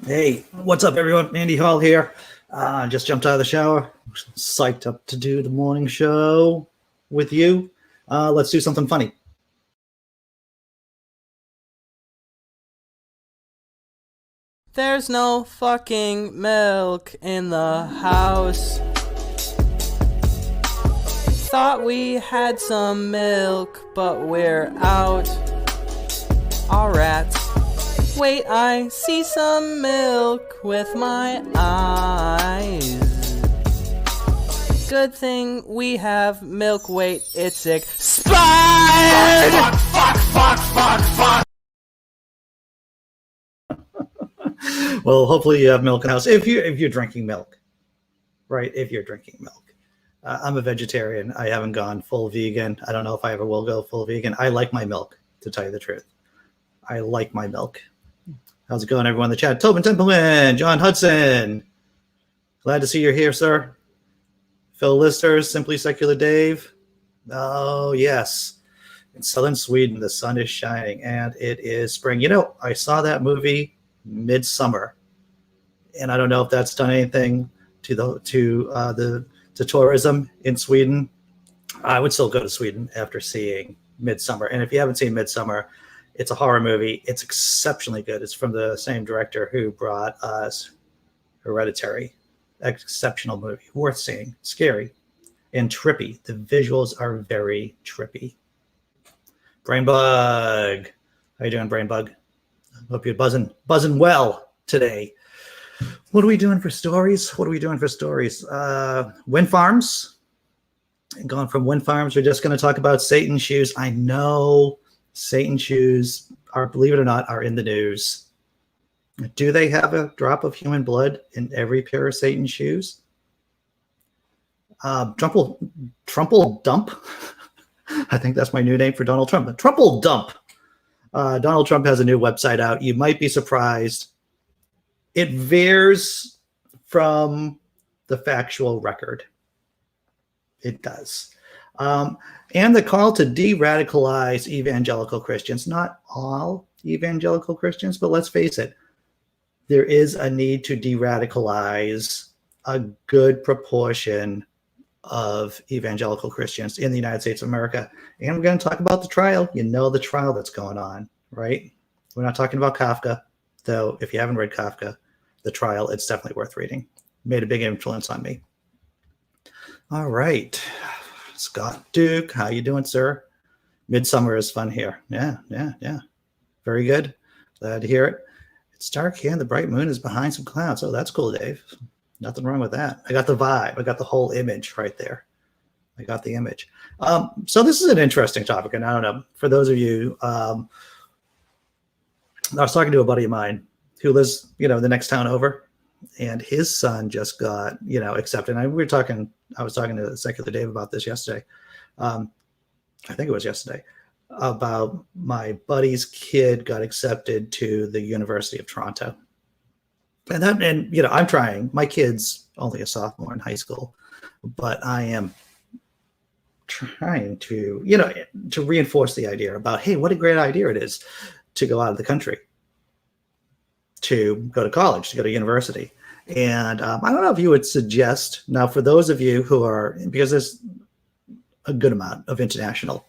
Hey, what's up, everyone? Andy Hall here. Just jumped out of the shower. Psyched up to do the morning show with you. Let's do something funny. There's no fucking milk in the house. Thought we had some milk, but we're out. All rats. Wait, I see some milk with my eyes. Good thing we have milk. Wait, it's expired! Fuck! Well, hopefully you have milk in the house. If you're drinking milk, right? If you're drinking milk. I'm a vegetarian. I haven't gone full vegan. I don't know if I ever will go full vegan. I like my milk, to tell you the truth. I like my milk. How's it going, everyone in the chat? Tobin Templeman, John Hudson. Glad to see you're here, sir. Phil Lister, Simply Secular Dave. Oh, yes. In southern Sweden, the sun is shining, and it is spring. You know, I saw that movie Midsummer, and I don't know if that's done anything to tourism in Sweden. I would still go to Sweden after seeing Midsummer. And if you haven't seen Midsummer, it's a horror movie. It's exceptionally good. It's from the same director who brought us Hereditary. Exceptional movie. Worth seeing. Scary and trippy. The visuals are very trippy. Brainbug. How you doing, Brainbug? Hope you're buzzing well today. What are we doing for stories? Wind farms. And going from wind farms, we're just going to talk about Satan shoes. I know Satan shoes are, believe it or not, are in the news. Do they have a drop of human blood in every pair of Satan shoes? Trumple Dump. I think that's my new name for Donald Trump. Trumple Dump. Donald Trump has a new website out. You might be surprised. It veers from the factual record. It does. And the call to de-radicalize evangelical Christians. Not all evangelical Christians, but let's face it, there is a need to de-radicalize a good proportion of evangelical Christians in the United States of America. And we're going to talk about the trial. You know the trial that's going on, right? We're not talking about Kafka, though. If you haven't read Kafka, the trial, it's definitely worth reading. Made a big influence on me. All right. Scott Duke, how you doing, sir? Midsummer is fun here. Yeah. Very good. Glad to hear it. It's dark here and the bright moon is behind some clouds. Oh, that's cool, Dave. Nothing wrong with that. I got the vibe. I got the whole image right there. I got the image. So this is an interesting topic, and I don't know, for those of you, I was talking to a buddy of mine who lives, the next town over, and his son just got, accepted. And I was talking to Secular Dave about this yesterday. I think it was yesterday, about my buddy's kid got accepted to the University of Toronto. And I'm trying. My kid's only a sophomore in high school, but I am trying to, to reinforce the idea about, hey, what a great idea it is to go out of the country, to go to college, to go to university. And I don't know if you would suggest, now for those of you who are, because there's a good amount of international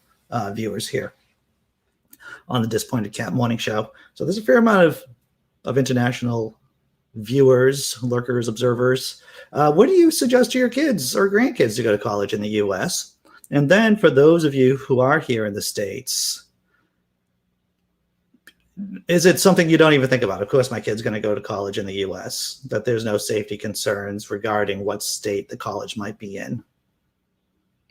viewers here on the Disappointed Cat Morning Show. So there's a fair amount of international viewers, lurkers, observers. What do you suggest to your kids or grandkids to go to college in the U.S.? And then for those of you who are here in the States, is it something you don't even think about? Of course, my kid's going to go to college in the U.S., that there's no safety concerns regarding what state the college might be in.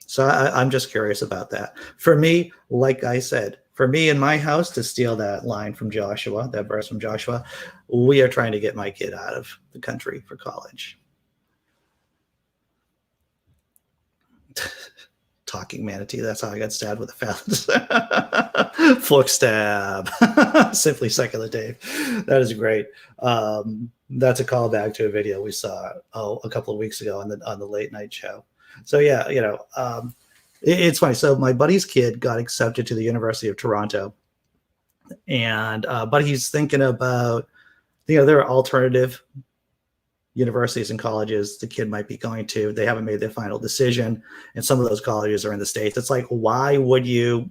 So I'm just curious about that. For me, like I said, for me in my house, to steal that line from Joshua, that verse from Joshua, we are trying to get my kid out of the country for college. Talking manatee, that's how I got stabbed with a phallus. Fork stab. Simply Secular Dave. That is great. That's a callback to a video we saw a couple of weeks ago on the late night show. So yeah, it's funny. So my buddy's kid got accepted to the University of Toronto, and but he's thinking about there are alternative universities and colleges the kid might be going to. They haven't made their final decision, and some of those colleges are in the States. It's like, why would you,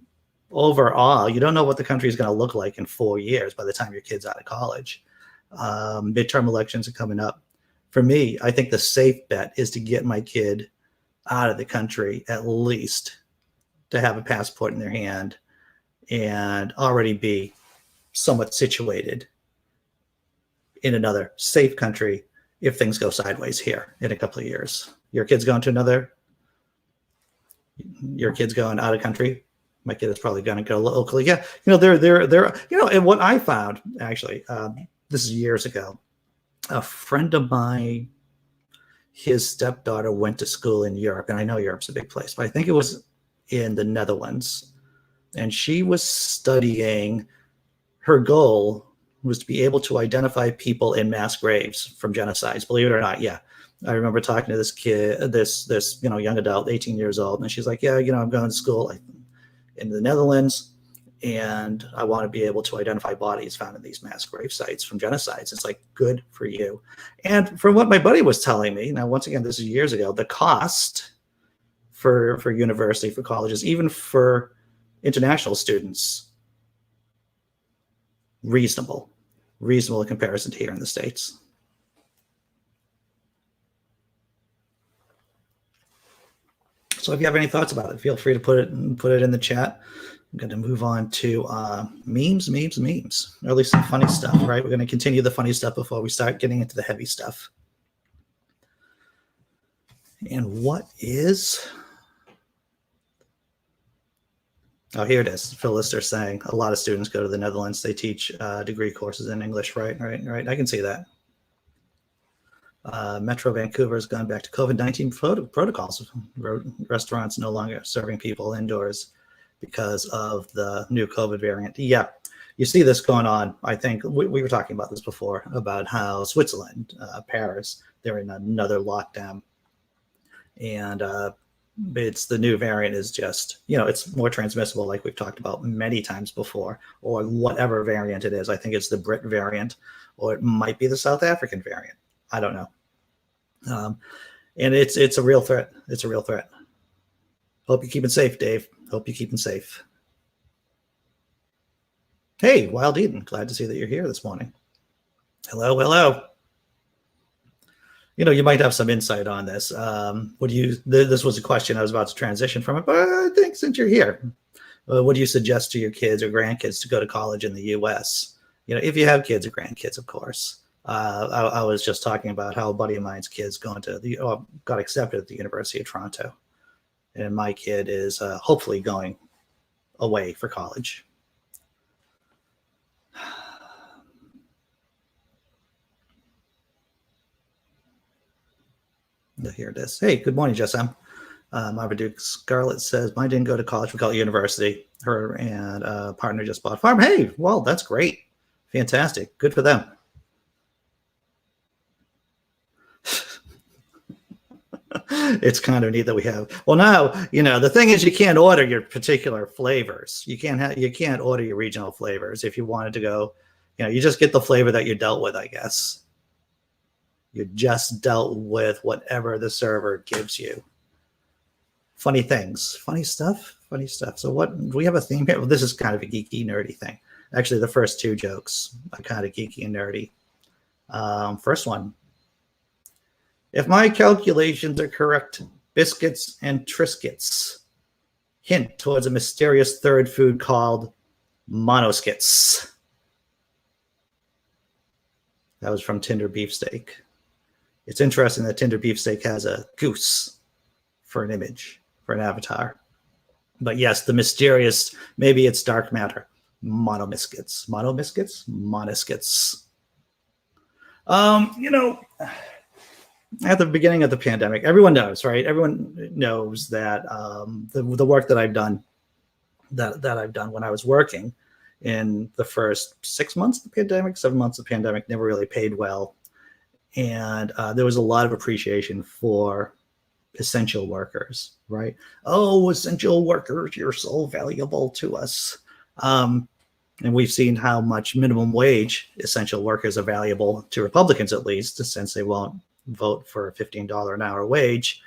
overall, you don't know what the country is going to look like in 4 years by the time your kid's out of college. Midterm elections are coming up. For me, I think the safe bet is to get my kid out of the country, at least to have a passport in their hand and already be somewhat situated in another safe country if things go sideways here in a couple of years. Your kid's going out of country. My kid is probably going to go locally. Yeah. And what I found, actually, this is years ago, a friend of mine, his stepdaughter went to school in Europe, and I know Europe's a big place, but I think it was in the Netherlands. And she was studying, her goal was to be able to identify people in mass graves from genocides, believe it or not. Yeah. I remember talking to this kid, this young adult, 18 years old, and she's like, yeah, I'm going to school in the Netherlands, and I want to be able to identify bodies found in these mass grave sites from genocides. It's like, good for you. And from what my buddy was telling me, now, once again, this is years ago, the cost for university, for colleges, even for international students, reasonable in comparison to here in the States. So if you have any thoughts about it, feel free to put it in the chat. I'm going to move on to memes, or at least some funny stuff, right? We're going to continue the funny stuff before we start getting into the heavy stuff. And what is... Oh, here it is. Phil Lister saying a lot of students go to the Netherlands. They teach degree courses in English, right? I can see that. Metro Vancouver has gone back to COVID-19 protocols. Restaurants no longer serving people indoors because of the new COVID variant. Yeah, you see this going on. I think we were talking about this before, about how Switzerland, Paris, they're in another lockdown. And it's the new variant is just, it's more transmissible, like we've talked about many times before, or whatever variant it is. I think it's the Brit variant, or it might be the South African variant. I don't know. And it's a real threat. It's a real threat. Hope you're keeping safe, Dave. Hope you're keeping safe. Hey, Wild Eden. Glad to see that you're here this morning. Hello. You might have some insight on this. This was a question I was about to transition from it, but I think since you're here, what do you suggest to your kids or grandkids to go to college in the U.S.? If you have kids or grandkids, of course. I was just talking about how a buddy of mine's kids got accepted at the University of Toronto, and my kid is hopefully going away for college. Here it is. Hey, good morning, Jess M. Marmaduke Scarlett says, mine didn't go to college. We call it university. Her and partner just bought a farm. Hey, well, that's great. Fantastic. Good for them. It's kind of neat that we have. Well, now, the thing is, you can't order your particular flavors. You can't order your regional flavors. If you wanted to go, you just get the flavor that you're dealt with, I guess. You're just dealt with whatever the server gives you. Funny things, funny stuff. So what, do we have a theme here? Well, this is kind of a geeky, nerdy thing. Actually, the first two jokes are kind of geeky and nerdy. First one. If my calculations are correct, biscuits and Triscuits hint towards a mysterious third food called monoskits. That was from Tinder Beefsteak. It's interesting that Tinder Beefsteak has a goose for an image, for an avatar. But yes, the mysterious, maybe it's dark matter, monoskits. At the beginning of the pandemic, everyone knows, right? Everyone knows that the work that I've done, that I've done when I was working in the first 6 months of the pandemic, 7 months of the pandemic, never really paid well. And there was a lot of appreciation for essential workers, right? Oh, essential workers, you're so valuable to us. And we've seen how much minimum wage essential workers are valuable to Republicans, at least, since they won't vote for a $15 an hour wage.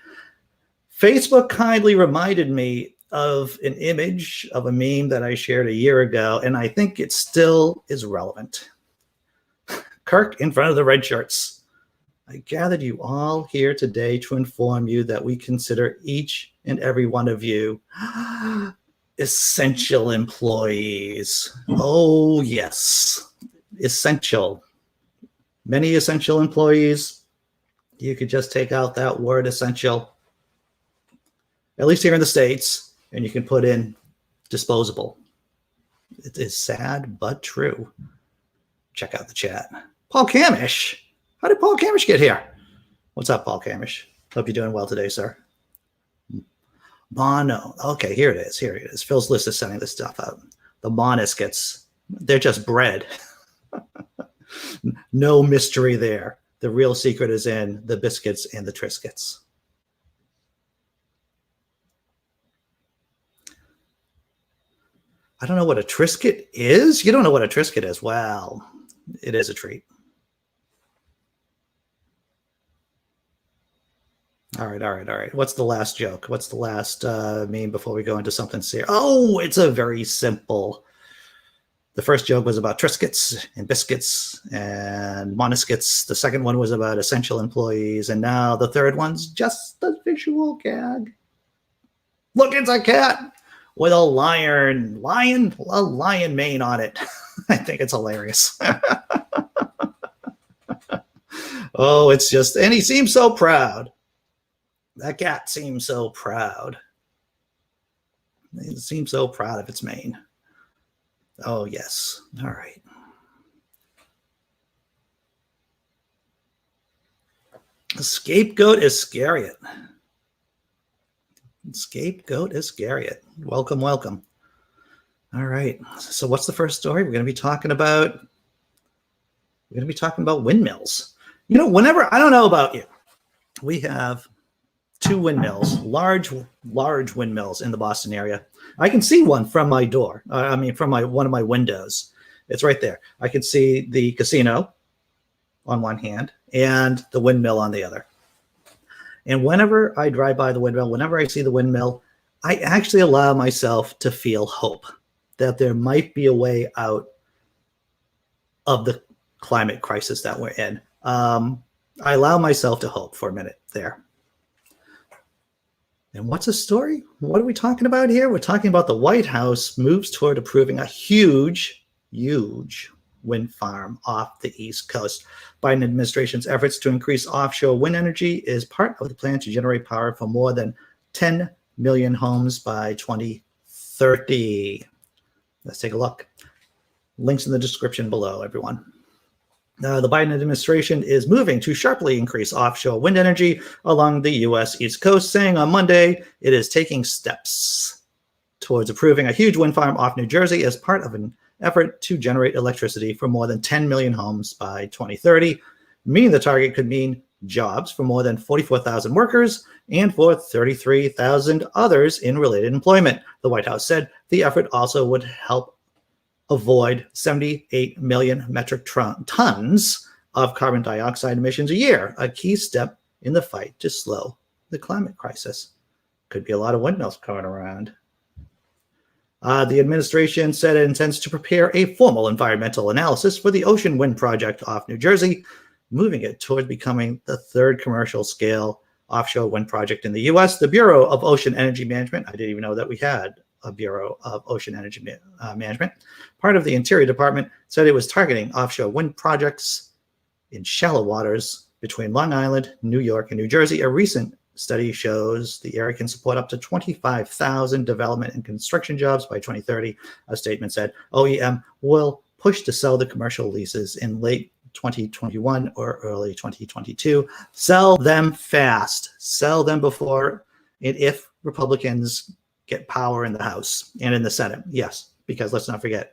Facebook kindly reminded me of an image of a meme that I shared a year ago, and I think it still is relevant. Kirk in front of the red shirts. I gathered you all here today to inform you that we consider each and every one of you essential employees. Oh, yes. Essential. Many essential employees. You could just take out that word essential, at least here in the States, and you can put in disposable. It is sad, but true. Check out the chat. Paul Camish. How did Paul Camish get here? What's up, Paul Camish? Hope you're doing well today, sir. Mono. Okay, here it is. Here it is. Phil's list is sending this stuff out. The moniscuits. They're just bread. No mystery there. The real secret is in the biscuits and the Triscuits. I don't know what a Triscuit is. You don't know what a Triscuit is. Well, it is a treat. All right. What's the last joke? What's the last meme before we go into something serious? Oh, it's a very simple. The first joke was about Triscuits and biscuits and moniscuits. The second one was about essential employees. And now the third one's just a visual gag. Look, it's a cat with a lion mane on it. I think it's hilarious. Oh, it's just, and he seems so proud. That cat seems so proud. It seems so proud of its mane. Oh, yes. All right. Scapegoat Iscariot. Scapegoat Iscariot. Welcome, welcome. All right. So what's the first story? We're going to be talking about windmills. You know, whenever, I don't know about you, we have two windmills, large windmills in the Boston area. I can see one from my door. From one of my windows. It's right there. I can see the casino on one hand and the windmill on the other. And whenever I drive by the windmill, whenever I see the windmill, I actually allow myself to feel hope that there might be a way out of the climate crisis that we're in. I allow myself to hope for a minute there. And what's the story? What are we talking about here? We're talking about the White House moves toward approving a huge wind farm off the East Coast. Biden administration's efforts to increase offshore wind energy is part of the plan to generate power for more than 10 million homes by 2030. Let's take a look. Links in the description below, everyone. The Biden administration is moving to sharply increase offshore wind energy along the U.S. East Coast, saying on Monday it is taking steps towards approving a huge wind farm off New Jersey as part of an effort to generate electricity for more than 10 million homes by 2030. Meaning the target could mean jobs for more than 44,000 workers and for 33,000 others in related employment. The White House said the effort also would help avoid 78 million metric tons of carbon dioxide emissions a year, a key step in the fight to slow the climate crisis. Could be a lot of windmills coming around. The administration said it intends to prepare a formal environmental analysis for the Ocean Wind Project off New Jersey, moving it toward becoming the third commercial-scale offshore wind project in the U.S. The Bureau of Ocean Energy Management, I didn't even know that we had a Bureau of Ocean Energy Management, part of the Interior Department, said it was targeting offshore wind projects in shallow waters between Long Island, New York, and New Jersey. A recent study shows the area can support up to 25,000 development and construction jobs by 2030. A statement said OEM will push to sell the commercial leases in late 2021 or early 2022. Sell them fast. Sell them before and if Republicans get power in the House and in the Senate. Yes, because let's not forget,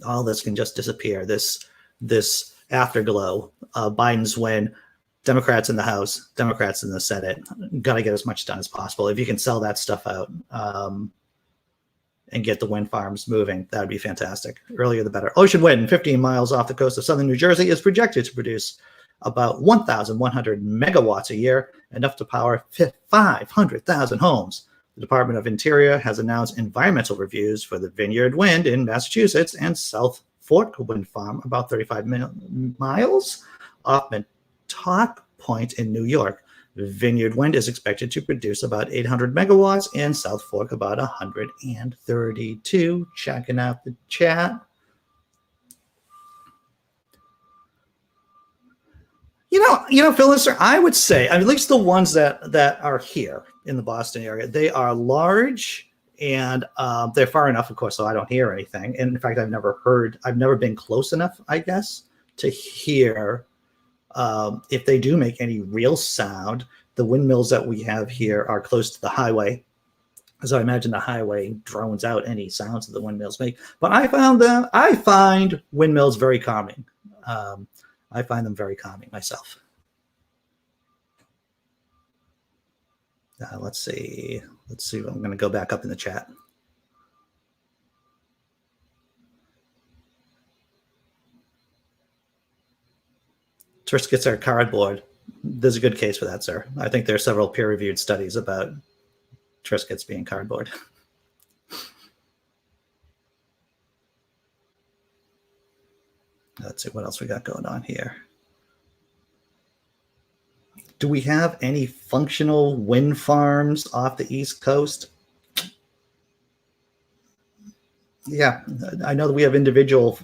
all this can just disappear. This afterglow of Biden's win, Democrats in the House, Democrats in the Senate, got to get as much done as possible. If you can sell that stuff out, and get the wind farms moving. That would be fantastic. Earlier the better. Ocean wind, 15 miles off the coast of southern New Jersey, is projected to produce about 1,100 megawatts a year, enough to power 500,000 homes. The Department of Interior has announced environmental reviews for the Vineyard Wind in Massachusetts and South Fork Wind Farm, about 35 miles off Montauk Point in New York. Vineyard Wind is expected to produce about 800 megawatts and South Fork about 132. Checking out the chat. Phil, I would say, at least the ones that are here in the Boston area, they are large and they're far enough, of course, so I don't hear anything. And in fact, I've never been close enough, I guess, to hear if they do make any real sound. The windmills that we have here are close to the highway, so I imagine the highway drones out any sounds that the windmills make. But I find windmills very calming. I find them very calming myself. Let's see. I'm going to go back up in the chat. Triscuits are cardboard. There's a good case for that, sir. I think there are several peer-reviewed studies about Triscuits being cardboard. Let's see what else we got going on here. Do we have any functional wind farms off the East Coast? Yeah, I know that we have individual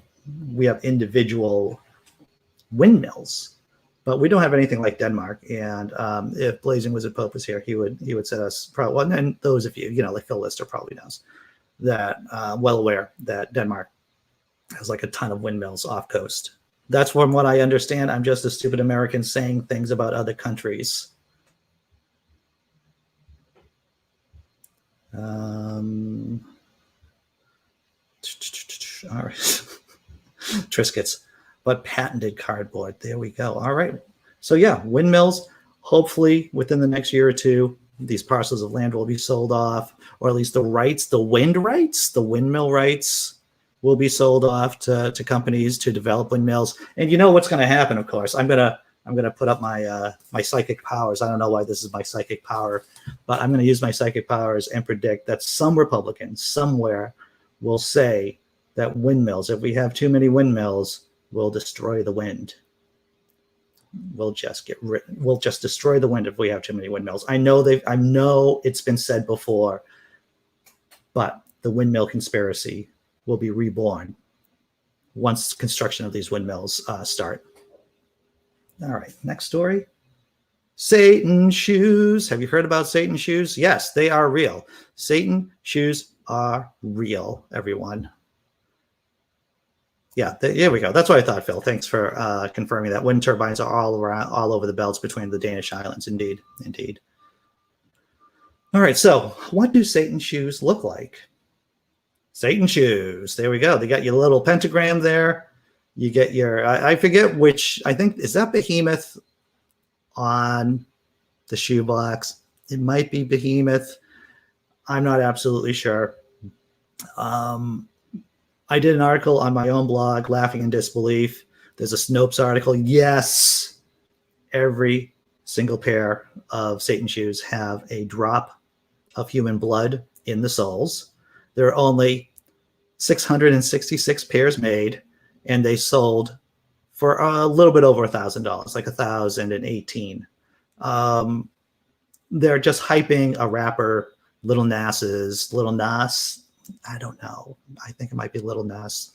windmills, but we don't have anything like Denmark. And if Blazing Wizard Pope was here, he would set us probably. Well, and those of you, like Phil Lister probably knows that, well aware that Denmark has like a ton of windmills off coast. That's from what I understand. I'm just a stupid American saying things about other countries. All right. Triscuits, but patented cardboard. There we go. All right. So yeah, windmills, hopefully within the next year or two, these parcels of land will be sold off, or at least the windmill rights will be sold off to companies to develop windmills. And you know what's going to happen, of course. I'm gonna put up my my psychic powers. I don't know why this is my psychic power, but I'm going to use my psychic powers and predict that some Republican somewhere will say that windmills, if we have too many windmills, will destroy the wind. We'll just destroy the wind if we have too many windmills. I know it's been said before, but the windmill conspiracy will be reborn once construction of these windmills start. All right, next story. Satan shoes. Have you heard about Satan shoes? Yes, they are real. Satan shoes are real, everyone. Yeah, here we go. That's what I thought, Phil. Thanks for confirming that. Wind turbines are all over the belts between the Danish islands. Indeed. All right, so what do Satan shoes look like? Satan shoes. There we go. They got your little pentagram there. You get your, I forget which, I think, is that Behemoth on the shoebox? It might be Behemoth. I'm not absolutely sure. I did an article on my own blog, Laughing in Disbelief. There's a Snopes article. Yes, every single pair of Satan shoes have a drop of human blood in the soles. There are only 666 pairs made, and they sold for a little bit over $1,000, like $1,018. They're just hyping a rapper, Lil Nas. I don't know. I think it might be Lil Nas.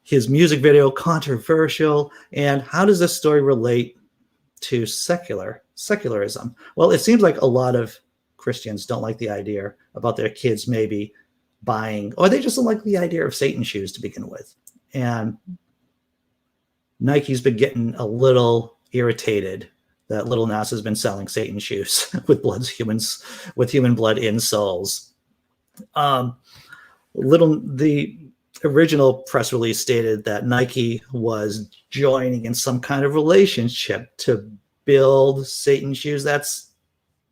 His music video, controversial. And how does this story relate to secularism? Well, it seems like a lot of Christians don't like the idea about their kids maybe buying, or they just don't like the idea of Satan shoes to begin with. And Nike's been getting a little irritated that Lil Nas has been selling Satan shoes with human blood in soles. The original press release stated that Nike was joining in some kind of relationship to build Satan shoes. That's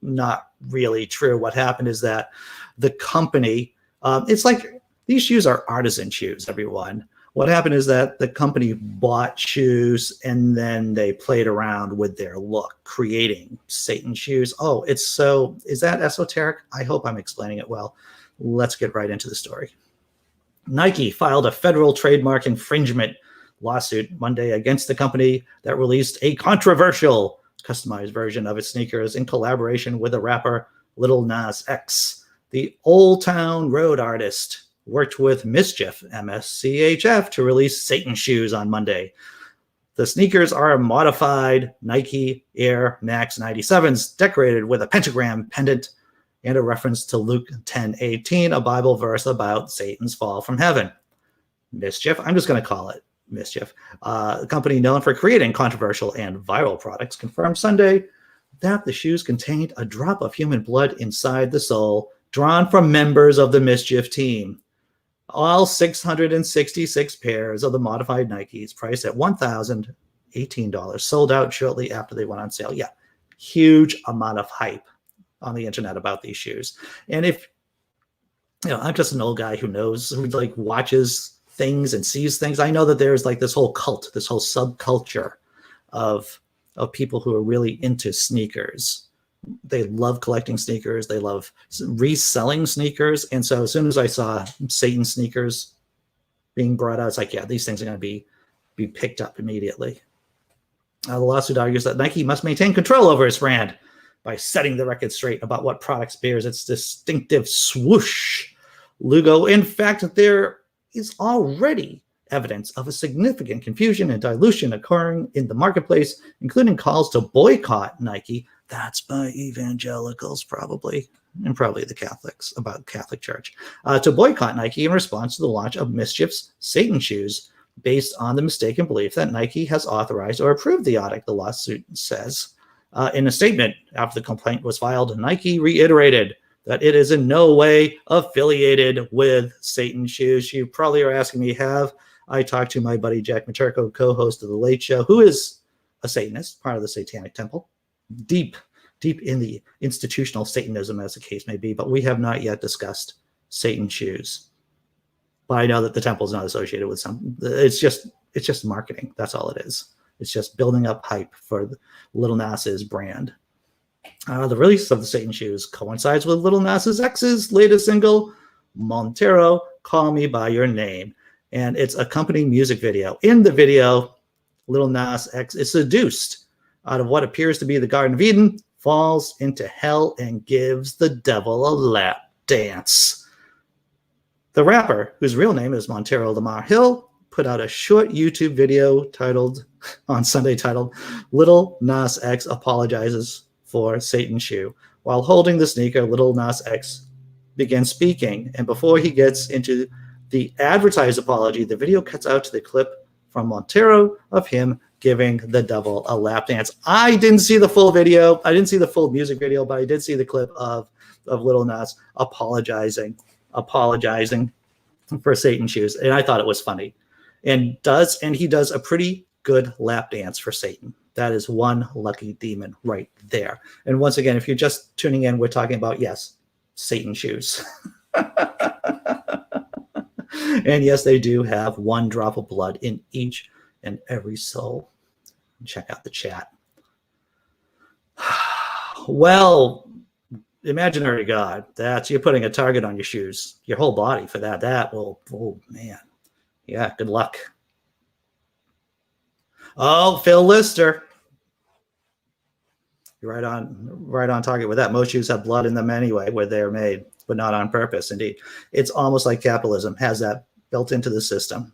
not really true. What happened is that the company, it's like these shoes are artisan shoes, everyone. What happened is that the company bought shoes and then they played around with their look, creating Satan shoes. Oh, is that esoteric? I hope I'm explaining it well. Let's get right into the story. Nike filed a federal trademark infringement lawsuit Monday against the company that released a controversial customized version of its sneakers in collaboration with the rapper Lil Nas X. The Old Town Road artist worked with Mischief, MSCHF, to release Satan shoes on Monday. The sneakers are modified Nike Air Max 97s, decorated with a pentagram pendant and a reference to Luke 10:18, a Bible verse about Satan's fall from heaven. Mischief, I'm just going to call it Mischief, a company known for creating controversial and viral products, confirmed Sunday that the shoes contained a drop of human blood inside the sole, drawn from members of the Mischief team. All 666 pairs of the modified Nikes, priced at $1,018, sold out shortly after they went on sale. Yeah, huge amount of hype on the internet about these shoes. And if, I'm just an old guy who like watches things and sees things. I know that there's like this whole cult, this whole subculture of people who are really into sneakers. They love collecting sneakers. They love reselling sneakers. And so as soon as I saw Satan sneakers being brought out, it's like, yeah, these things are going to be picked up immediately. The lawsuit argues that Nike must maintain control over its brand by setting the record straight about what products bears its distinctive swoosh logo. In fact, there is already evidence of a significant confusion and dilution occurring in the marketplace, including calls to boycott Nike. That's by evangelicals, probably, and probably the Catholics, about Catholic Church, to boycott Nike in response to the launch of Mischief's Satan shoes, based on the mistaken belief that Nike has authorized or approved the product, the lawsuit says. In a statement after the complaint was filed, Nike reiterated that it is in no way affiliated with Satan shoes. You probably are asking me, have I talked to my buddy Jack Materko, co-host of The Late Show, who is a Satanist, part of the Satanic Temple, deep in the institutional Satanism, as the case may be, but we have not yet discussed Satan shoes. But I know that the temple is not associated with some. It's just marketing. That's all it is. It's just building up hype for Lil Nas's brand. The release of the Satan shoes coincides with Lil Nas X's latest single, Montero, Call Me By Your Name. And it's a accompanying music video. In the video, Lil Nas X is seduced out of what appears to be the Garden of Eden, falls into hell, and gives the devil a lap dance. The rapper, whose real name is Montero Lamar Hill, put out a short YouTube video on Sunday titled Lil Nas X Apologizes for Satan Shoe. While holding the sneaker, Lil Nas X begins speaking, and before he gets into the advertised apology, the video cuts out to the clip from Montero of him giving the devil a lap dance. I didn't see the full video. I didn't see the full music video, but I did see the clip of Lil Nas apologizing for Satan shoes, and I thought it was funny. And he does a pretty good lap dance for Satan. That is one lucky demon right there. And once again, if you're just tuning in, we're talking about, yes, Satan shoes. And yes, they do have one drop of blood in each and every soul. Check out the chat. Well, imaginary God, you're putting a target on your shoes, your whole body for that. That will, oh man. Yeah, good luck. Oh, Phil Lister. You're right on target with that. Most shoes have blood in them anyway, where they're made, but not on purpose. Indeed, it's almost like capitalism has that built into the system.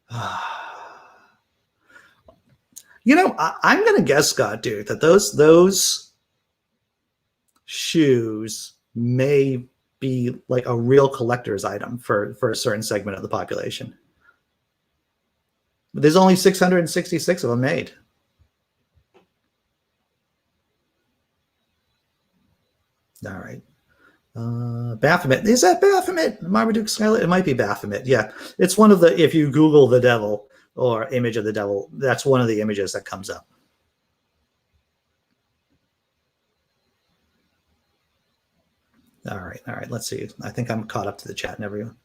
I'm going to guess, Scott, dude, that those shoes may be like a real collector's item for a certain segment of the population. But there's only 666 of them made. All right. Baphomet. Is that Baphomet? Marmaduke Skylight? It might be Baphomet. Yeah. It's one of the, if you Google the devil or image of the devil, that's one of the images that comes up. All right. Let's see. I think I'm caught up to the chat and everyone.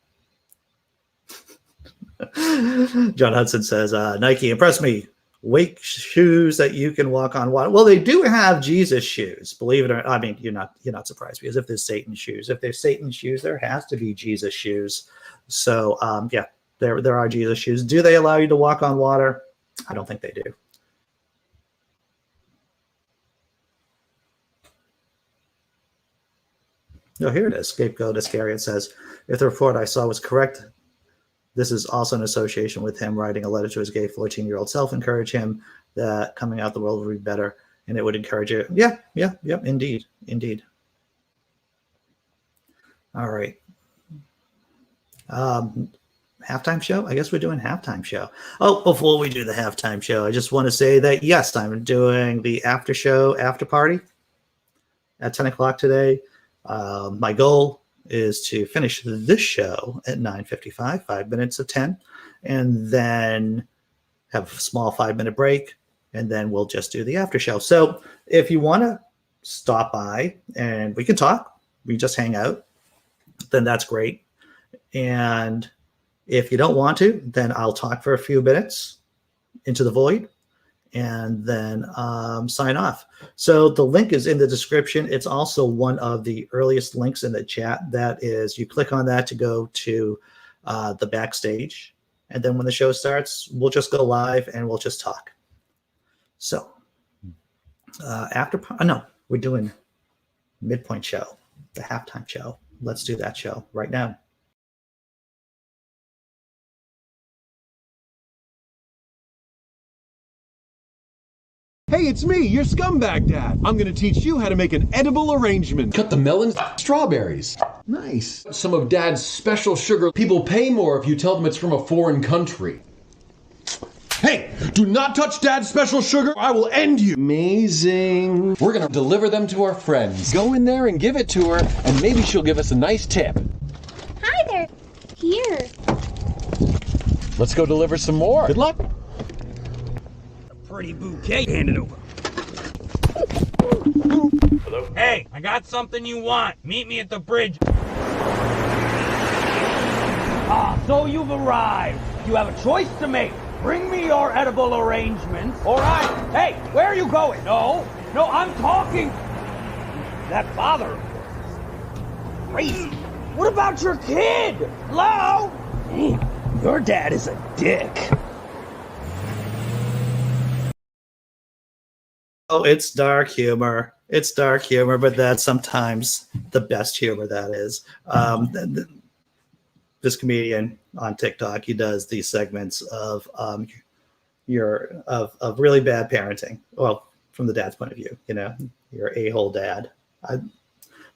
John Hudson says, Nike, impress me. Wake shoes that you can walk on water. Well, they do have Jesus shoes, believe it or not. I mean, you're not surprised, because if there's Satan shoes, there has to be Jesus shoes. So yeah, there are Jesus shoes. Do they allow you to walk on water? I don't think they do. No, here it is. Scapegoat Iscariot says, if the report I saw was correct, this is also in association with him writing a letter to his gay 14-year-old self, encourage him that coming out the world would be better, and it would encourage you. Yeah, indeed. All right. Halftime show? I guess we're doing halftime show. Oh, before we do the halftime show, I just want to say that, yes, I'm doing the after show, after party at 10 o'clock today. My goal is to finish this show at 9:55, 5 minutes of 10, and then have a small 5-minute break, and then we'll just do the after show. So if you want to stop by and we can talk, we just hang out, then that's great. And if you don't want to, then I'll talk for a few minutes into the void and then sign off. So the link is in the description. It's also one of the earliest links in the chat. That is, you click on that to go to the backstage. And then when the show starts, we'll just go live and we'll just talk. So we're doing midpoint show, the halftime show. Let's do that show right now. Hey, it's me, your scumbag dad. I'm gonna teach you how to make an edible arrangement. Cut the melons, strawberries. Nice. Some of Dad's special sugar. People pay more if you tell them it's from a foreign country. Hey, do not touch Dad's special sugar. I will end you. Amazing. We're gonna deliver them to our friends. Go in there and give it to her, and maybe she'll give us a nice tip. Hi there. Here. Let's go deliver some more. Good luck. Pretty bouquet. Hand it over. Hello? Hey, I got something you want. Meet me at the bridge. So you've arrived. You have a choice to make. Bring me your edible arrangements, or Hey, where are you going? No, I'm talking. That father of yours. Crazy. What about your kid? Hello? Damn, your dad is a dick. Oh, it's dark humor. But that's sometimes the best humor, that is. This comedian on TikTok, he does these segments of really bad parenting. Well, from the dad's point of view, your a-hole dad.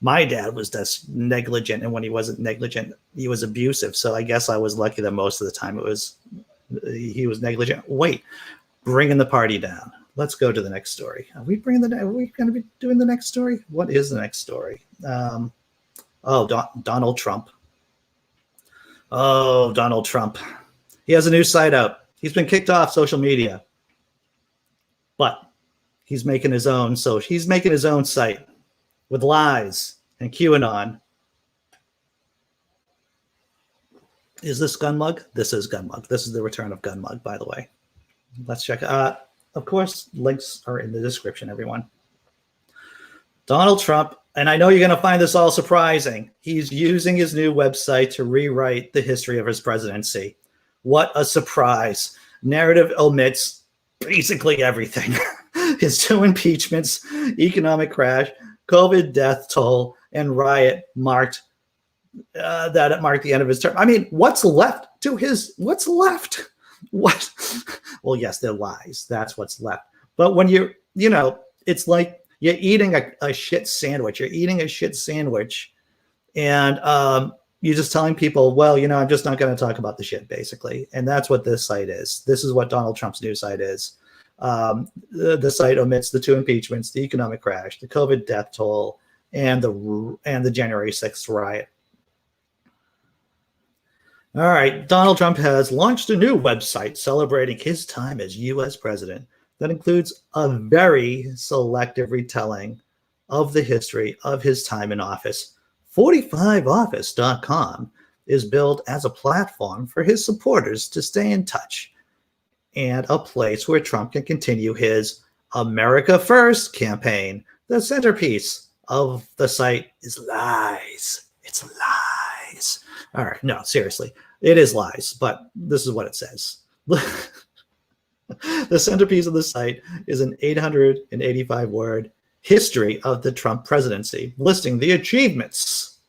My dad was just negligent, and when he wasn't negligent, he was abusive. So I guess I was lucky that most of the time he was negligent. Wait, bringing the party down. Let's go to the next story. Are we going to be doing the next story? What is the next story? Donald Trump. Oh, Donald Trump. He has a new site out. He's been kicked off social media, but he's making his own. So he's making his own site with lies and QAnon. Is this Gunmug? This is Gunmug. This is the return of Gunmug, by the way. Let's check. Of course, links are in the description, everyone. Donald Trump, and I know you're going to find this all surprising, he's using his new website to rewrite the history of his presidency. What a surprise. Narrative omits basically everything. His 2 impeachments, economic crash, COVID death toll, and riot marked the end of his term. I mean, what's left? What? Well, yes, they're lies. That's what's left. But when it's like you're eating a shit sandwich. You're eating a shit sandwich, and you're just telling people, well, I'm just not going to talk about the shit, basically. And that's what this site is. This is what Donald Trump's new site is. The site omits the 2 impeachments, the economic crash, the COVID death toll, and the January 6th riot. All right, Donald Trump has launched a new website celebrating his time as U.S. president that includes a very selective retelling of the history of his time in office 45office.com is built as a platform for his supporters to stay in touch and a place where Trump can continue his America First campaign. The centerpiece of the site is lies. It's lies. All right, no, seriously, it is lies, but this is what it says. The centerpiece of the site is an 885-word history of the Trump presidency, listing the achievements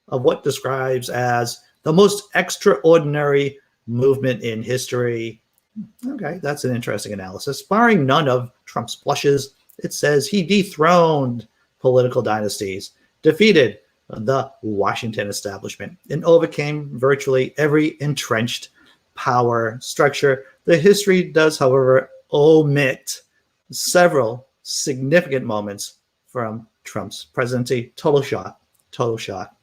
of what describes as the most extraordinary movement in history. Okay, that's an interesting analysis. Barring none of Trump's blushes, it says he dethroned political dynasties, defeated the Washington establishment, and overcame virtually every entrenched power structure. The history does, however, omit several significant moments from Trump's presidency. Total shock. Total shock.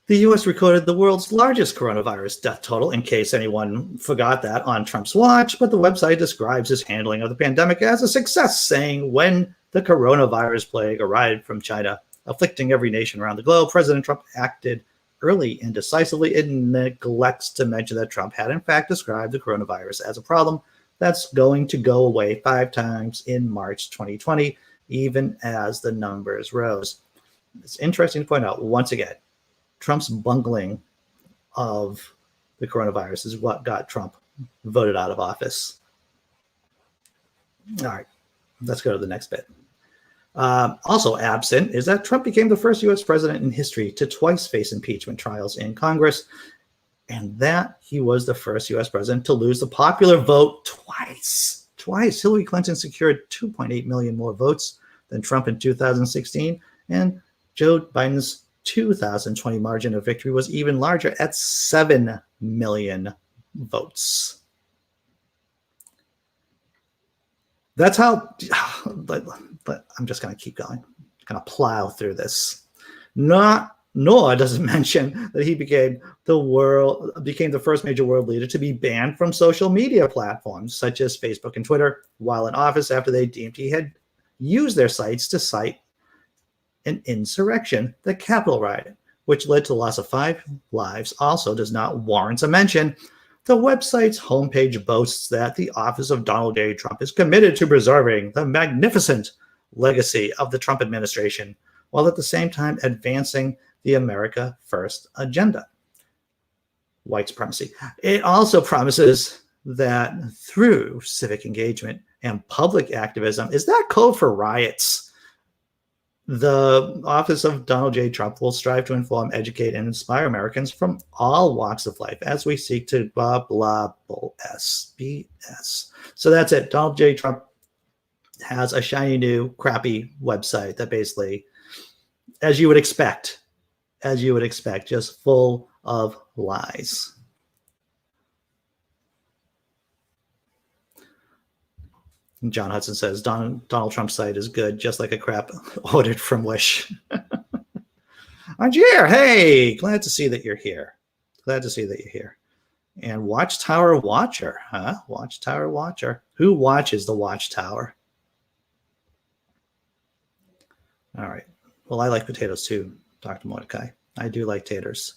The U.S. recorded the world's largest coronavirus death total, in case anyone forgot that, on Trump's watch, but the website describes his handling of the pandemic as a success, saying when the coronavirus plague arrived from China, afflicting every nation around the globe, President Trump acted early and decisively. It neglects to mention that Trump had in fact described the coronavirus as a problem that's going to go away 5 times in March 2020, even as the numbers rose. It's interesting to point out, once again, Trump's bungling of the coronavirus is what got Trump voted out of office. All right, let's go to the next bit. Also absent is that Trump became the first U.S. president in history to twice face impeachment trials in Congress, and that he was the first U.S. president to lose the popular vote twice. Twice. Hillary Clinton secured 2.8 million more votes than Trump in 2016, and Joe Biden's 2020 margin of victory was even larger at 7 million votes. That's how, but I'm just going to keep going. I'm going to plow through this. Nor does it mention that he became the first major world leader to be banned from social media platforms such as Facebook and Twitter while in office, after they deemed he had used their sites to cite an insurrection, the Capitol riot, which led to the loss of 5 lives. Also does not warrant a mention. The website's homepage boasts that the office of Donald J. Trump is committed to preserving the magnificent legacy of the Trump administration, while at the same time advancing the America First agenda. White supremacy. It also promises that through civic engagement and public activism, is that code for riots? The office of Donald J. Trump will strive to inform, educate, and inspire Americans from all walks of life as we seek to blah, blah, blah, BS. So that's it. Donald J. Trump has a shiny new crappy website that basically, as you would expect, just full of lies. John Hudson says, Donald Trump's site is good, just like a crap ordered from Wish. Aren't you here? Hey, glad to see that you're here. Glad to see that you're here. And Watchtower Watcher, huh? Watchtower Watcher. Who watches the Watchtower? All right. Well, I like potatoes too, Dr. Mordecai. I do like taters.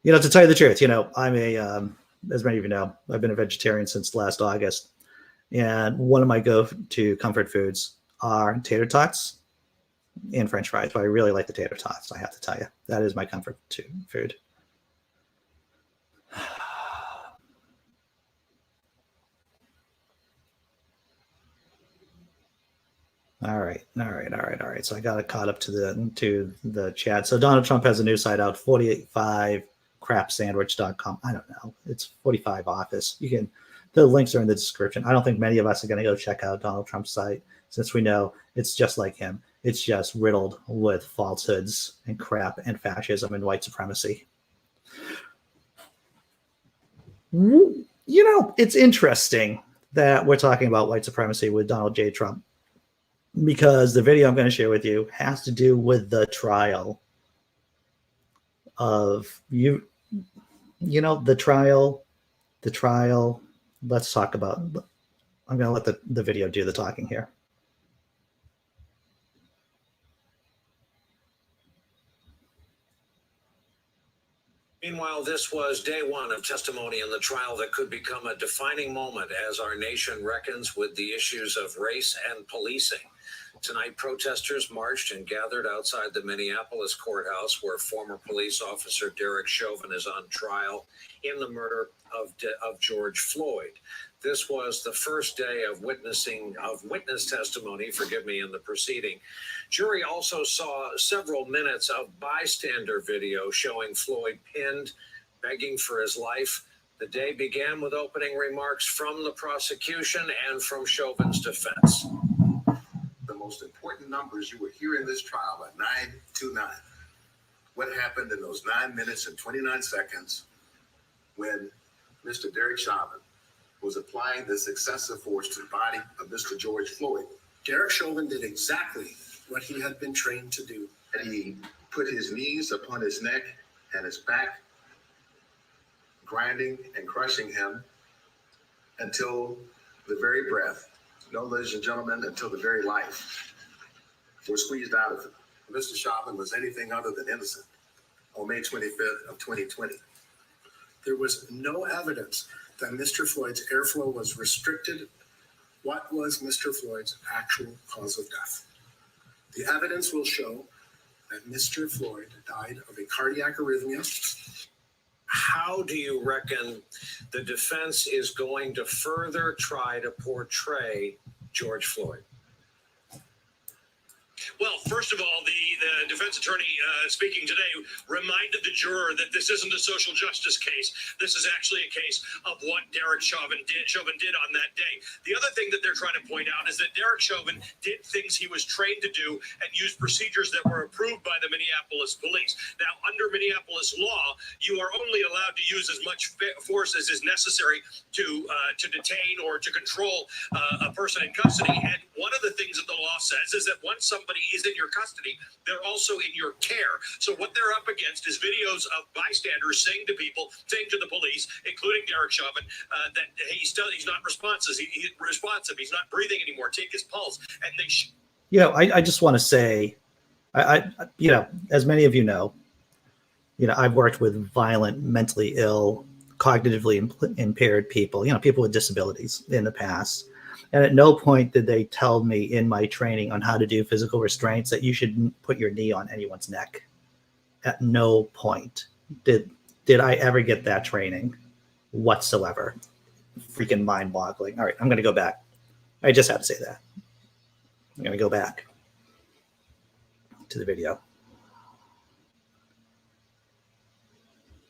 To tell you the truth, I'm as many of you know, I've been a vegetarian since last August. And one of my go-to comfort foods are tater tots and French fries. But I really like the tater tots, I have to tell you. That is my comfort food. All right. So I got it caught up to the chat. So Donald Trump has a new site out, 45crapsandwich.com. I don't know. It's 45 Office. The links are in the description. I don't think many of us are going to go check out Donald Trump's site, since we know it's just like him. It's just riddled with falsehoods and crap and fascism and white supremacy. It's interesting that we're talking about white supremacy with Donald J. Trump, because the video I'm going to share with you has to do with the trial of the trial. Let's talk about, I'm going to let the video do the talking here. Meanwhile, this was day one of testimony in the trial that could become a defining moment as our nation reckons with the issues of race and policing. Tonight, protesters marched and gathered outside the Minneapolis courthouse where former police officer Derek Chauvin is on trial in the murder of George Floyd. This was the first day of witness testimony, in the proceeding. Jury also saw several minutes of bystander video showing Floyd pinned, begging for his life. The day began with opening remarks from the prosecution and from Chauvin's defense. The most important numbers you will hear in this trial are 929. What happened in those 9 minutes and 29 seconds when Mr. Derek Chauvin was applying this excessive force to the body of Mr. George Floyd. Derek Chauvin did exactly what he had been trained to do. And he put his knees upon his neck and his back, grinding and crushing him until the very breath, no, ladies and gentlemen, until the very life was squeezed out of him. Mr. Chauvin was anything other than innocent on May 25th of 2020. There was no evidence that Mr. Floyd's airflow was restricted. What was Mr. Floyd's actual cause of death? The evidence will show that Mr. Floyd died of a cardiac arrhythmia. How do you reckon the defense is going to further try to portray George Floyd? Well, first of all, the defense attorney speaking today reminded the juror that this isn't a social justice case. This is actually a case of what Derek Chauvin did on that day. The other thing that they're trying to point out is that Derek Chauvin did things he was trained to do and used procedures that were approved by the Minneapolis police. Now, under Minneapolis law, you are only allowed to use as much force as is necessary to detain or to control a person in custody. And one of the things that the law says is that once somebody is in your custody, they're also in your care. So what they're up against is videos of bystanders saying to the police, including Derek Chauvin, that he's not responsive. He's responsive. He's not breathing anymore. Take his pulse. And they. I just want to say, as many of you know, I've worked with violent, mentally ill, cognitively impaired people, people with disabilities in the past. And at no point did they tell me in my training on how to do physical restraints that you shouldn't put your knee on anyone's neck. At no point did I ever get that training whatsoever. Freaking mind-boggling. All right, I'm going to go back. I just have to say that. I'm going to go back to the video.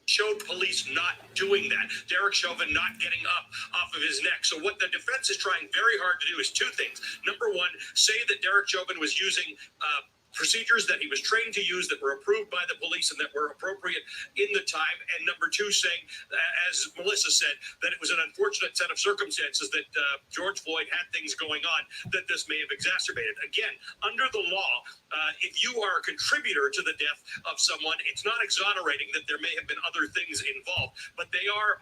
Showed police not doing that. Derek Chauvin not getting up off of his neck. So what the defense is trying very hard to do is two things. Number one, say that Derek Chauvin was using procedures that he was trained to use that were approved by the police and that were appropriate in the time. And number two, saying, as Melissa said, that it was an unfortunate set of circumstances that George Floyd had things going on that this may have exacerbated. Again, under the law, if you are a contributor to the death of someone, it's not exonerating that there may have been other things involved, but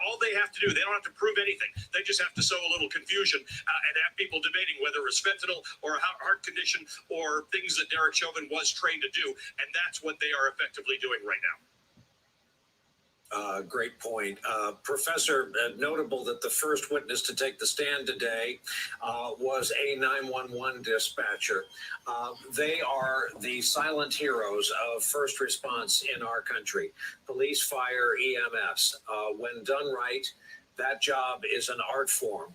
all they have to do, they don't have to prove anything. They just have to sow a little confusion and have people debating whether it was fentanyl or a heart condition or things that Derek Chauvin was trained to do. And that's what they are effectively doing right now. Great point. Professor, notable that the first witness to take the stand today was a 911 dispatcher. They are the silent heroes of first response in our country. Police, fire, EMS. When done right, that job is an art form.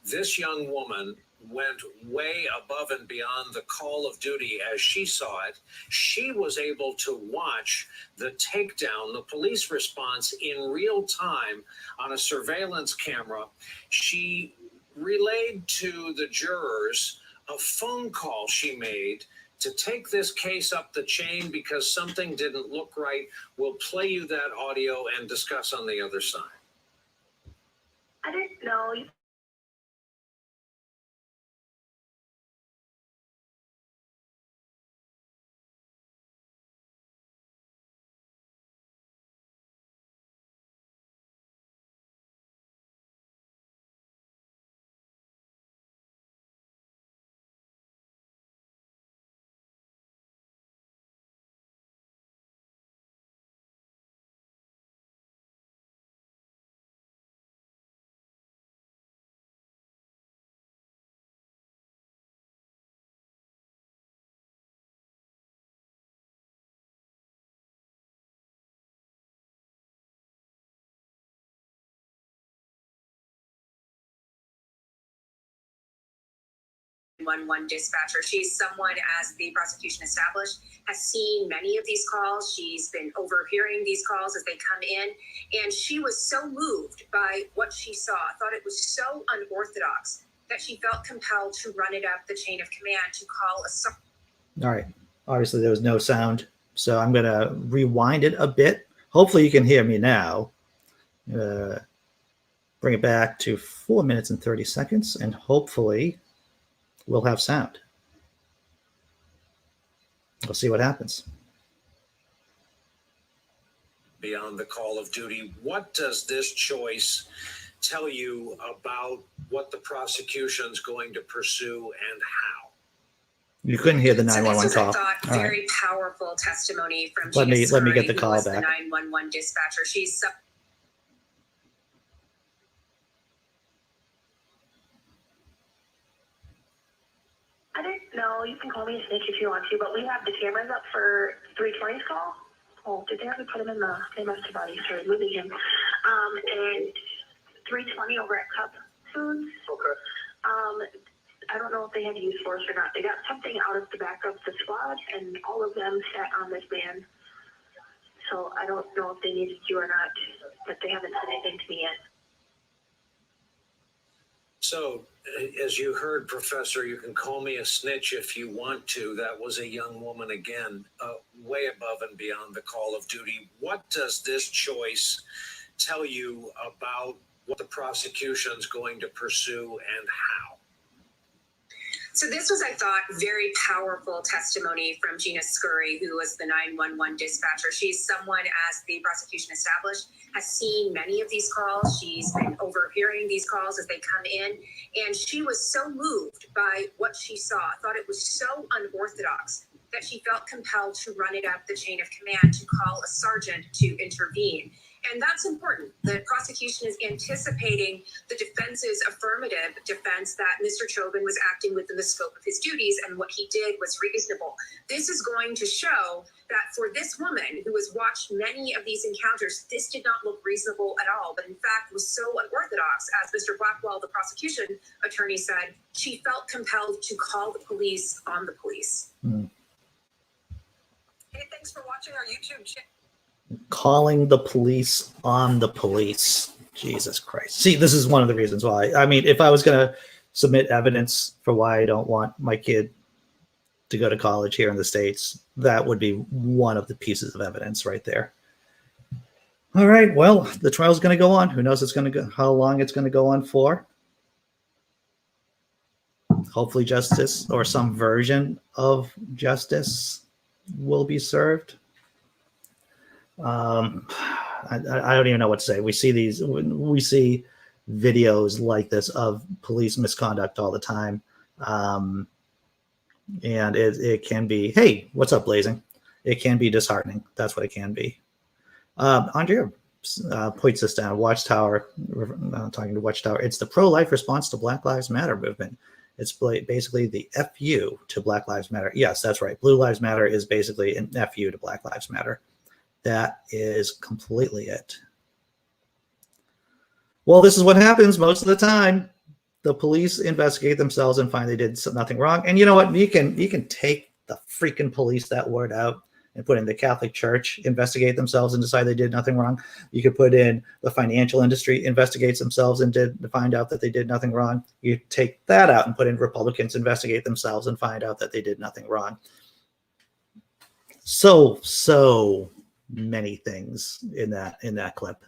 This young woman went way above and beyond the call of duty as she saw it. She was able to watch the takedown, the police response in real time on a surveillance camera. She relayed to the jurors a phone call she made to take this case up the chain because something didn't look right. We'll play you that audio and discuss on the other side. I didn't know. 911 dispatcher. She's someone, as the prosecution established, has seen many of these calls. She's been overhearing these calls as they come in. And she was so moved by what she saw, thought it was so unorthodox, that she felt compelled to run it up the chain of command to call a... All right. Obviously, there was no sound, so I'm going to rewind it a bit. Hopefully, you can hear me now. Bring it back to 4 minutes and 30 seconds, and hopefully we'll have sound. We'll see what happens. Beyond the call of duty, what does this choice tell you about what the prosecution's going to pursue and how? You couldn't hear the 911 so this call. was, I thought, very powerful testimony from Judith Let me get the who call was back. the 911 dispatcher. She's I don't know. You can call me a snitch if you want to, but we have the cameras up for 320's call. Oh, did they have to put him in the? They must have already started moving him. And 320 over at Cup Foods. Okay. I don't know if they had used force or not. They got something out of the back of the squad, and all of them sat on this van. So I don't know if they needed you or not, but they haven't said anything to me yet. So, as you heard, Professor, you can call me a snitch if you want to. That was a young woman, again, way above and beyond the call of duty. What does this choice tell you about what the prosecution's going to pursue and how? So this was, I thought, very powerful testimony from Gina Scurry, who was the 911 dispatcher. She's someone, as the prosecution established, has seen many of these calls. She's been overhearing these calls as they come in. And she was so moved by what she saw, thought it was so unorthodox, that she felt compelled to run it up the chain of command to call a sergeant to intervene. And that's important. The prosecution is anticipating the defense's affirmative defense that Mr. Tobin was acting within the scope of his duties and what he did was reasonable. This is going to show that for this woman who has watched many of these encounters, this did not look reasonable at all, but in fact was so unorthodox. As Mr. Blackwell, the prosecution attorney, said, she felt compelled to call the police on the police. Hey, thanks for watching our YouTube channel. Calling the police on the police. Jesus Christ. See, this is one of the reasons why. I mean, if I was going to submit evidence for why I don't want my kid to go to college here in the States, that would be one of the pieces of evidence right there. All right. Well, the trial's going to go on. Who knows how long it's going to go on for. Hopefully justice or some version of justice will be served. I don't even know what to say. We see videos like this of police misconduct all the time. And it can be, hey, what's up, Blazing? It can be disheartening. That's what it can be. Andrea points this down. Watchtower, talking to Watchtower. It's the pro-life response to Black Lives Matter movement. It's basically the FU to Black Lives Matter. Yes, that's right. Blue Lives Matter is basically an FU to Black Lives Matter. That is completely it. Well, this is what happens most of the time. The police investigate themselves and find they did nothing wrong. And you know what? You can take the freaking police, that word, out and put in the Catholic Church, investigate themselves and decide they did nothing wrong. You could put in the financial industry, investigates themselves and find out that they did nothing wrong. You take that out and put in Republicans, investigate themselves and find out that they did nothing wrong. So many things in that clip.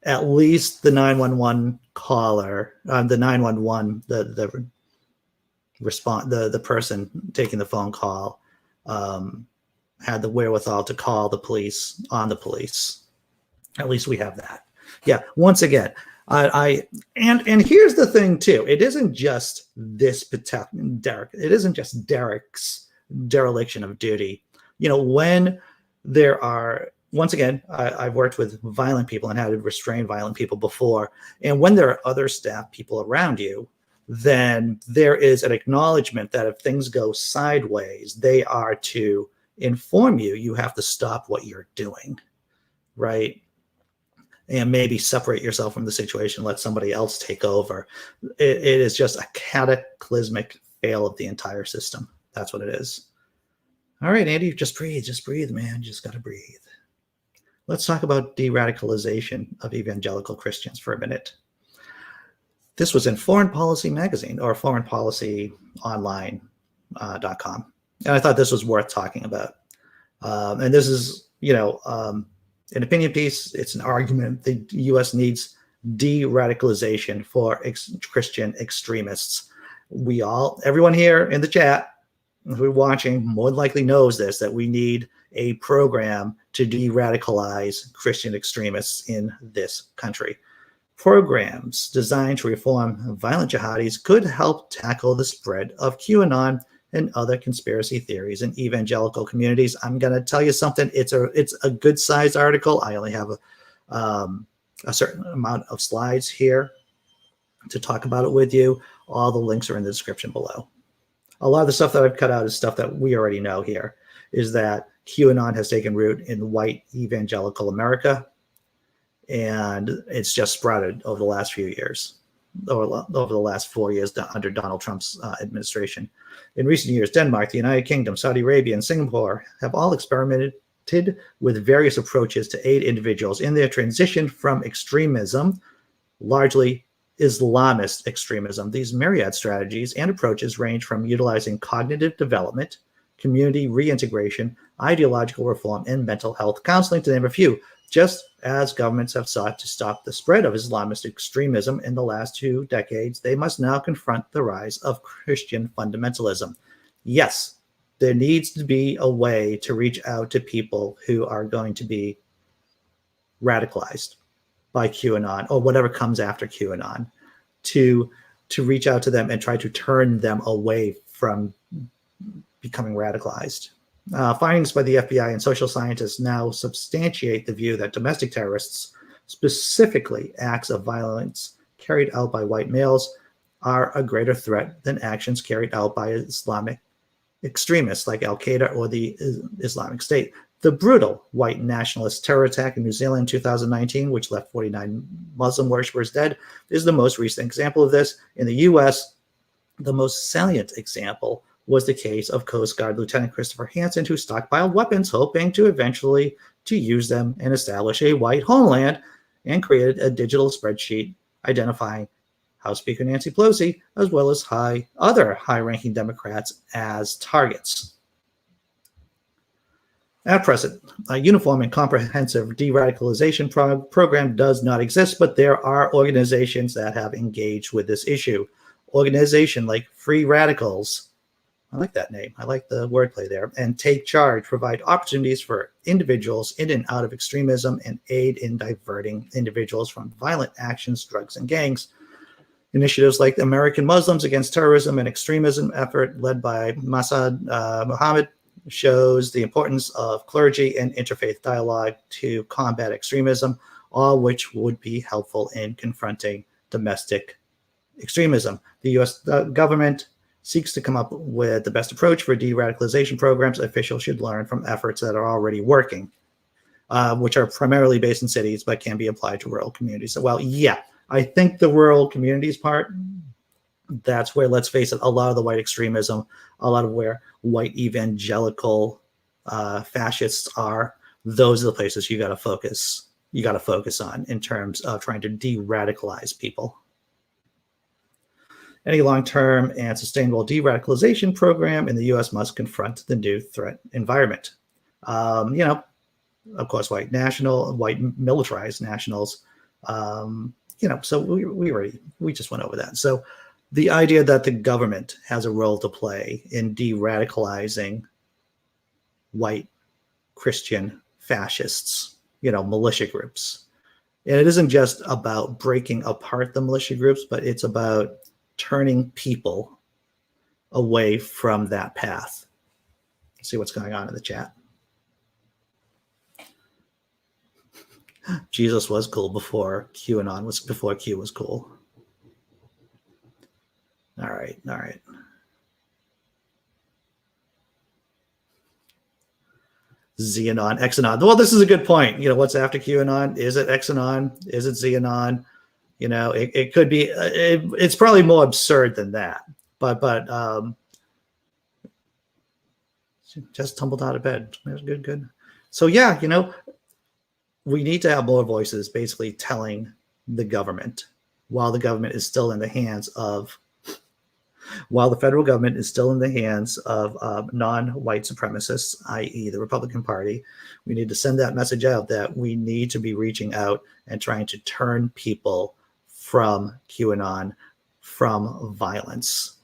At least the 911 caller, the 911, the person taking the phone call, had the wherewithal to call the police on the police. At least we have that. Yeah. Once again, and here's the thing too. It isn't just Derek. It isn't just Derek's dereliction of duty. You know, when there are, once again, I've worked with violent people and had to restrain violent people before. And when there are other staff people around you, then there is an acknowledgement that if things go sideways, they are to inform you. You have to stop what you're doing, right? and maybe separate yourself from the situation, let somebody else take over. It is just a cataclysmic fail of the entire system. That's what it is. All right, Andy, just breathe, man. Just got to breathe. Let's talk about de-radicalization of evangelical Christians for a minute. This was in Foreign Policy Magazine, or foreignpolicyonline.com. And I thought this was worth talking about. And this is, an opinion piece. It's an argument. The U.S. needs de-radicalization for Christian extremists. Everyone here in the chat who are watching more than likely knows this, that we need a program to de-radicalize Christian extremists in this country. Programs designed to reform violent jihadis could help tackle the spread of QAnon and other conspiracy theories in evangelical communities. I'm going to tell you something. It's a good-sized article. I only have a certain amount of slides here to talk about it with you. All the links are in the description below. A lot of the stuff that I've cut out is stuff that we already know here, is that QAnon has taken root in white evangelical America, and it's just sprouted over the last few years, over the last 4 years under Donald Trump's administration. In recent years, Denmark, the United Kingdom, Saudi Arabia, and Singapore have all experimented with various approaches to aid individuals in their transition from extremism, largely Islamist extremism. These myriad strategies and approaches range from utilizing cognitive development, community reintegration, ideological reform, and mental health counseling, to name a few. Just as governments have sought to stop the spread of Islamist extremism in the last 2 decades, they must now confront the rise of Christian fundamentalism. Yes, there needs to be a way to reach out to people who are going to be radicalized by QAnon or whatever comes after QAnon, to reach out to them and try to turn them away from becoming radicalized. Findings by the FBI and social scientists now substantiate the view that domestic terrorists, specifically acts of violence carried out by white males, are a greater threat than actions carried out by Islamic extremists like Al-Qaeda or the Islamic State. The brutal white nationalist terror attack in New Zealand in 2019, which left 49 Muslim worshippers dead, is the most recent example of this. In the U.S., the most salient example was the case of Coast Guard Lieutenant Christopher Hansen, who stockpiled weapons, hoping to eventually use them and establish a white homeland, and created a digital spreadsheet identifying House Speaker Nancy Pelosi, as well as other high-ranking Democrats as targets. At present, a uniform and comprehensive de-radicalization program does not exist, but there are organizations that have engaged with this issue. Organizations like Free Radicals, I like that name, I like the wordplay there, and Take Charge provide opportunities for individuals in and out of extremism and aid in diverting individuals from violent actions, drugs, and gangs. Initiatives like the American Muslims Against Terrorism and Extremism effort, led by Masad Muhammad, shows the importance of clergy and interfaith dialogue to combat extremism, all which would be helpful in confronting domestic extremism. The U.S. government seeks to come up with the best approach for de-radicalization programs. Officials should learn from efforts that are already working, which are primarily based in cities but can be applied to rural communities. So, well, yeah, I think the rural communities part, that's where, let's face it, a lot of the white extremism, a lot of where white evangelical fascists are, those are the places you got to focus. You got to focus on in terms of trying to de-radicalize people. Any long-term and sustainable de-radicalization program in the U.S. must confront the new threat environment. Of course, white militarized nationals. So we just went over that. So the idea that the government has a role to play in de-radicalizing white Christian fascists, militia groups. And it isn't just about breaking apart the militia groups, but it's about turning people away from that path. Let's see what's going on in the chat. Jesus was cool before QAnon was, before Q was cool. All right. Xenon, Exanon. Well, this is a good point. What's after QAnon? Is it Exanon? Is it Xenon? It could be. It's probably more absurd than that. But just tumbled out of bed. Good. So yeah, we need to have more voices basically telling the government while the government is still in the hands of, while the federal government is still in the hands of non-white supremacists, i.e. the Republican Party. We need to send that message out that we need to be reaching out and trying to turn people from QAnon, from violence,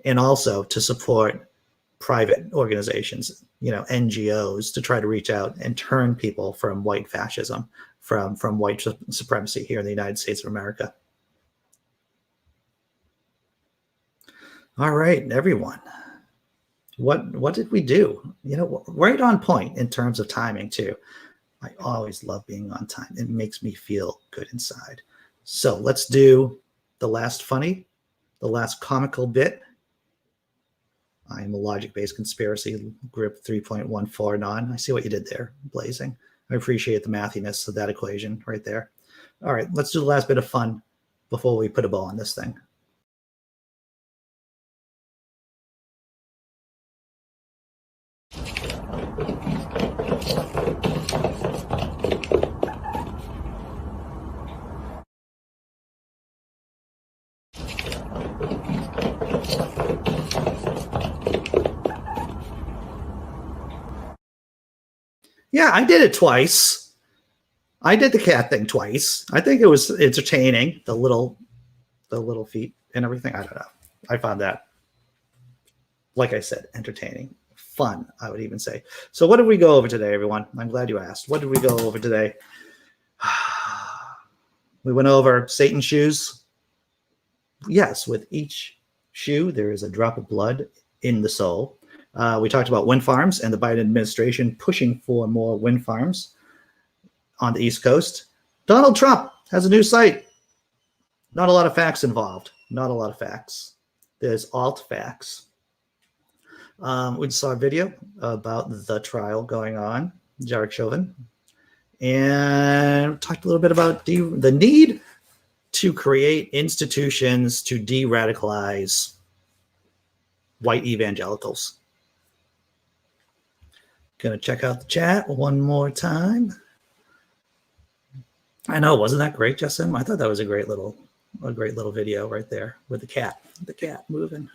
and also to support private organizations, NGOs, to try to reach out and turn people from white fascism, from white supremacy here in the United States of America. All right, everyone. What did we do? Right on point in terms of timing too. I always love being on time. It makes me feel good inside. So let's do the last funny, the last comical bit. I am a logic-based conspiracy group 3.14 I see what you did there, Blazing. I appreciate the mathiness of that equation right there. All right, let's do the last bit of fun before we put a bow on this thing. Yeah, I did it twice. I did the cat thing twice. I think it was entertaining, the little feet and everything. I don't know. I found that, like I said, entertaining, fun, I would even say. So what did we go over today, everyone? I'm glad you asked. What did we go over today? We went over Satan's shoes. Yes, with each shoe, there is a drop of blood in the soul. We talked about wind farms and the Biden administration pushing for more wind farms on the East Coast. Donald Trump has a new site. Not a lot of facts involved. Not a lot of facts. There's alt facts. We saw a video about the trial going on, Derek Chauvin, and talked a little bit about the need to create institutions to de-radicalize white evangelicals. Gonna check out the chat one more time. I know, wasn't that great, Jess M? I thought that was a great little video right there with the cat moving.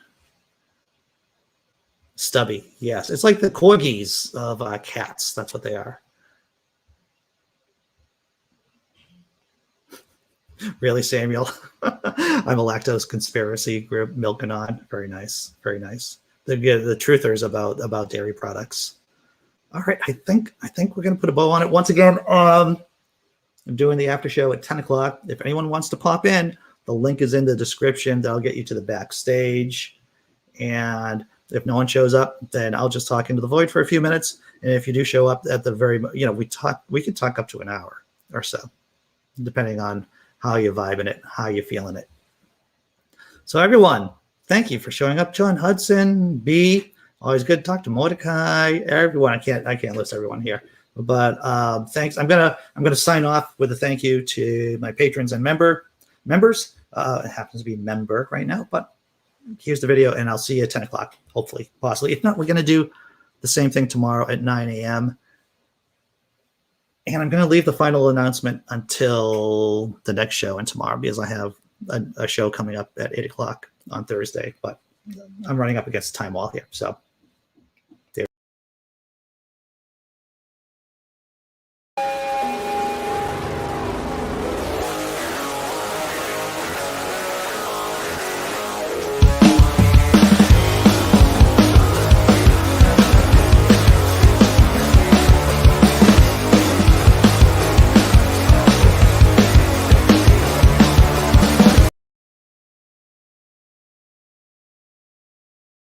Stubby, yes, it's like the corgis of cats. That's what they are. Really, Samuel? I'm a lactose conspiracy group milking on. Very nice, very nice. The truthers about dairy products. All right, I think we're gonna put a bow on it once again. I'm doing the after show at 10 o'clock. If anyone wants to pop in, the link is in the description. That'll get you to the backstage. And if no one shows up, then I'll just talk into the void for a few minutes. And if you do show up at the very, we could talk up to an hour or so, depending on how you're vibing it, how you're feeling it. So everyone, thank you for showing up. John Hudson, B. Always good to talk to Mordecai. Everyone, I can't list everyone here, but thanks. I'm gonna sign off with a thank you to my patrons and members. It happens to be member right now, but here's the video, and I'll see you at 10 o'clock. Hopefully, possibly. If not, we're gonna do the same thing tomorrow at 9 a.m. And I'm gonna leave the final announcement until the next show and tomorrow, because I have a show coming up at 8 o'clock on Thursday, but I'm running up against the time wall here, so.